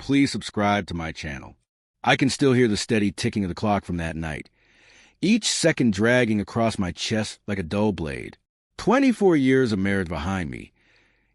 please subscribe to my channel. I can still hear the steady ticking of the clock from that night, each second dragging across my chest like a dull blade. 24 years of marriage behind me,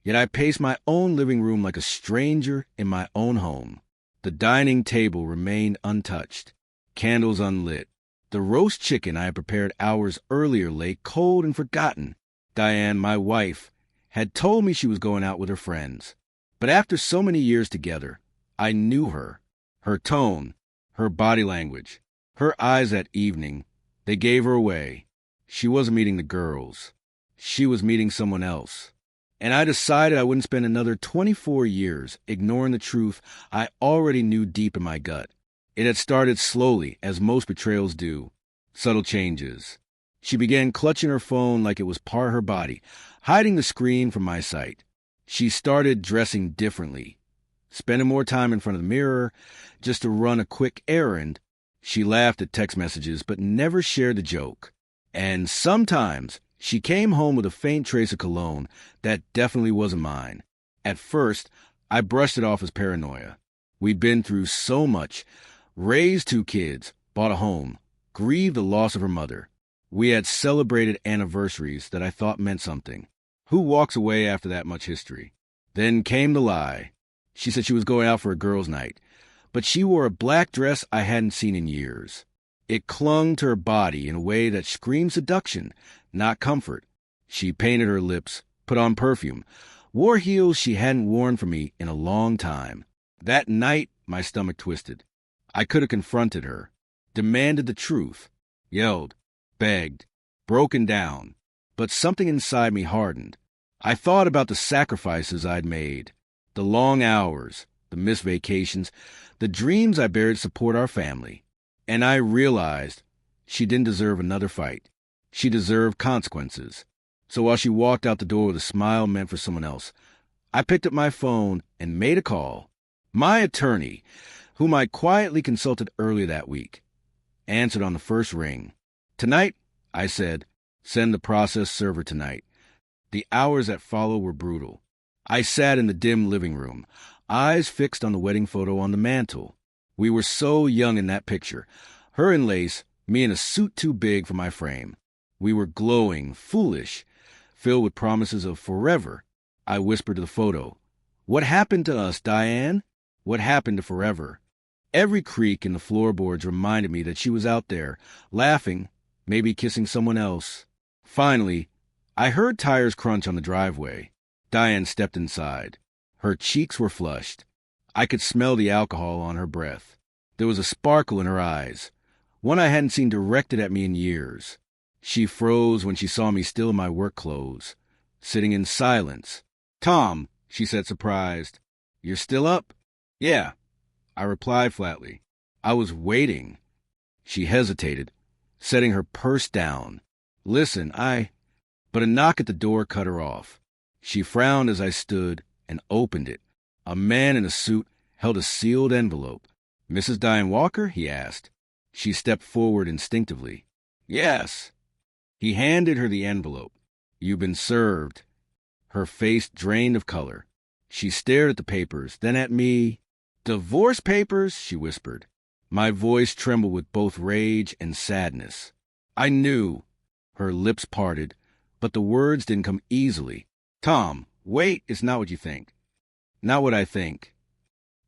yet I pace my own living room like a stranger in my own home. The dining table remained untouched, candles unlit. The roast chicken I had prepared hours earlier lay cold and forgotten. Diane, my wife, had told me she was going out with her friends. But after so many years together, I knew her. Her tone, her body language, her eyes that evening, they gave her away. She wasn't meeting the girls. She was meeting someone else. And I decided I wouldn't spend another 24 years ignoring the truth I already knew deep in my gut. It had started slowly, as most betrayals do. Subtle changes. She began clutching her phone like it was part of her body, hiding the screen from my sight. She started dressing differently, spending more time in front of the mirror just to run a quick errand. She laughed at text messages but never shared the joke. And sometimes she came home with a faint trace of cologne that definitely wasn't mine. At first, I brushed it off as paranoia. We'd been through so much, raised 2 kids, bought a home, grieved the loss of her mother. We had celebrated anniversaries that I thought meant something. Who walks away after that much history? Then came the lie. She said she was going out for a girls' night, but she wore a black dress I hadn't seen in years. It clung to her body in a way that screamed seduction, not comfort. She painted her lips, put on perfume, wore heels she hadn't worn for me in a long time. That night, my stomach twisted. I could have confronted her, demanded the truth, yelled, begged, broken down. But something inside me hardened. I thought about the sacrifices I'd made, the long hours, the missed vacations, the dreams I buried to support our family. And I realized she didn't deserve another fight. She deserved consequences. So while she walked out the door with a smile meant for someone else, I picked up my phone and made a call. My attorney, whom I quietly consulted earlier that week, answered on the first ring. Tonight, I said, send the process server tonight. The hours that followed were brutal. I sat in the dim living room, eyes fixed on the wedding photo on the mantel. We were so young in that picture, her in lace, me in a suit too big for my frame. We were glowing, foolish, filled with promises of forever. I whispered to the photo, "What happened to us, Diane? What happened to forever?" Every creak in the floorboards reminded me that she was out there, laughing, maybe kissing someone else. Finally, I heard tires crunch on the driveway. Diane stepped inside. Her cheeks were flushed. I could smell the alcohol on her breath. There was a sparkle in her eyes, one I hadn't seen directed at me in years. She froze when she saw me still in my work clothes, sitting in silence. "Tom," she said, surprised. "You're still up?" "Yeah," I replied flatly. "I was waiting." She hesitated, setting her purse down. "Listen, But a knock at the door cut her off. She frowned as I stood and opened it. A man in a suit held a sealed envelope. "Mrs. Diane Walker?" he asked. She stepped forward instinctively. "Yes." He handed her the envelope. "You've been served." Her face drained of color. She stared at the papers, then at me. "Divorce papers?" she whispered. My voice trembled with both rage and sadness. I knew. Her lips parted, but the words didn't come easily. "Tom, wait, it's not what you think." "Not what I think."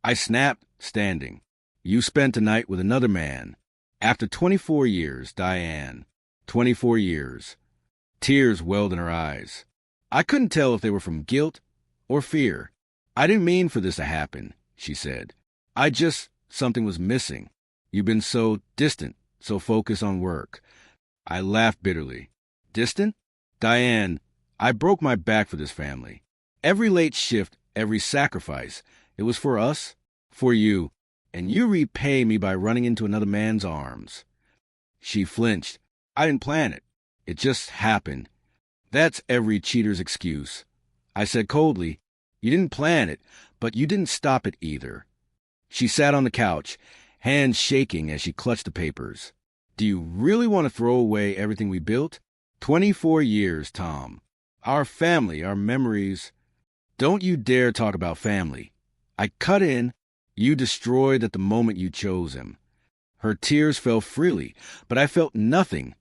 I snapped, standing. "You spent a night with another man. After 24 years, Diane. 24 years. Tears welled in her eyes. I couldn't tell if they were from guilt or fear. "I didn't mean for this to happen," she said. Something was missing. You've been so distant, so focused on work." I laughed bitterly. "Distant? Diane, I broke my back for this family. Every late shift, every sacrifice, it was for us, for you, and you repay me by running into another man's arms." She flinched. "I didn't plan it. It just happened." "That's every cheater's excuse." I said coldly, "You didn't plan it, but you didn't stop it either." She sat on the couch, hands shaking as she clutched the papers. "Do you really want to throw away everything we built? 24 years, Tom. Our family, our memories." "Don't you dare talk about family." I cut in, You destroyed at the moment you chose him. Her tears fell freely, but I felt nothing,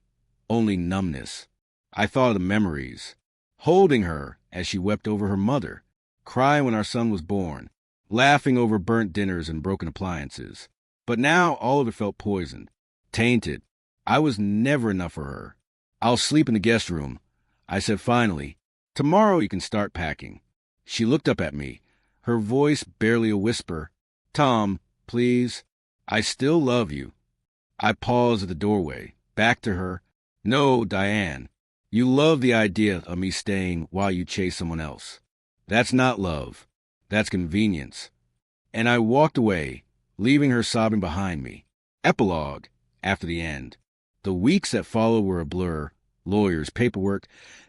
only numbness. I thought of the memories, holding her as she wept over her mother, crying when our son was born, laughing over burnt dinners and broken appliances. But now all of it felt poisoned, tainted. I was never enough for her. I'll sleep in the guest room, I said finally. Tomorrow you can start packing. She looked up at me, her voice barely a whisper. Tom, please. I still love you. I paused at the doorway, back to her. No, Diane. You love the idea of me staying while you chase someone else. That's not love. That's convenience. And I walked away, leaving her sobbing behind me. Epilogue, after the end. The weeks that followed were a blur. Lawyers, paperwork,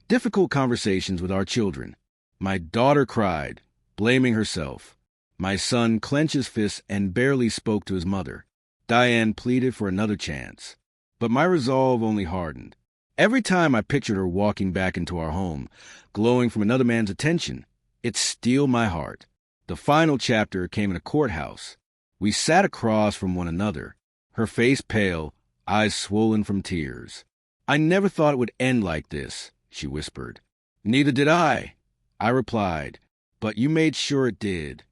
difficult conversations with our children. My daughter cried, blaming herself. My son clenched his fists and barely spoke to his mother. Diane pleaded for another chance. But my resolve only hardened. Every time I pictured her walking back into our home, glowing from another man's attention, it steeled my heart. The final chapter came in a courthouse. We sat across from one another, her face pale, eyes swollen from tears. I never thought it would end like this, she whispered. Neither did I replied, but you made sure it did.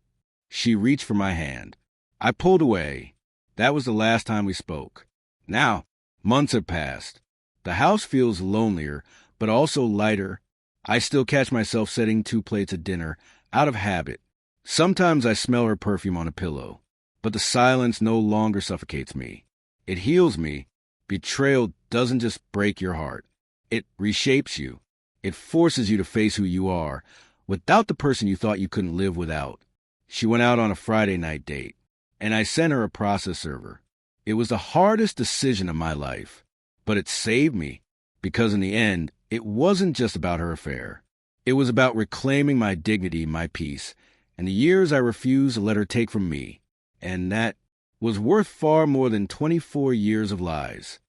She reached for my hand. I pulled away. That was the last time we spoke. Now, months have passed. The house feels lonelier, but also lighter. I still catch myself setting 2 plates of dinner, out of habit. Sometimes I smell her perfume on a pillow, but the silence no longer suffocates me. It heals me. Betrayal doesn't just break your heart. It reshapes you. It forces you to face who you are, without the person you thought you couldn't live without. She went out on a Friday night date, and I sent her a process server. It was the hardest decision of my life, but it saved me, because in the end, it wasn't just about her affair. It was about reclaiming my dignity, my peace, and the years I refused to let her take from me. And that was worth far more than 24 years of lies.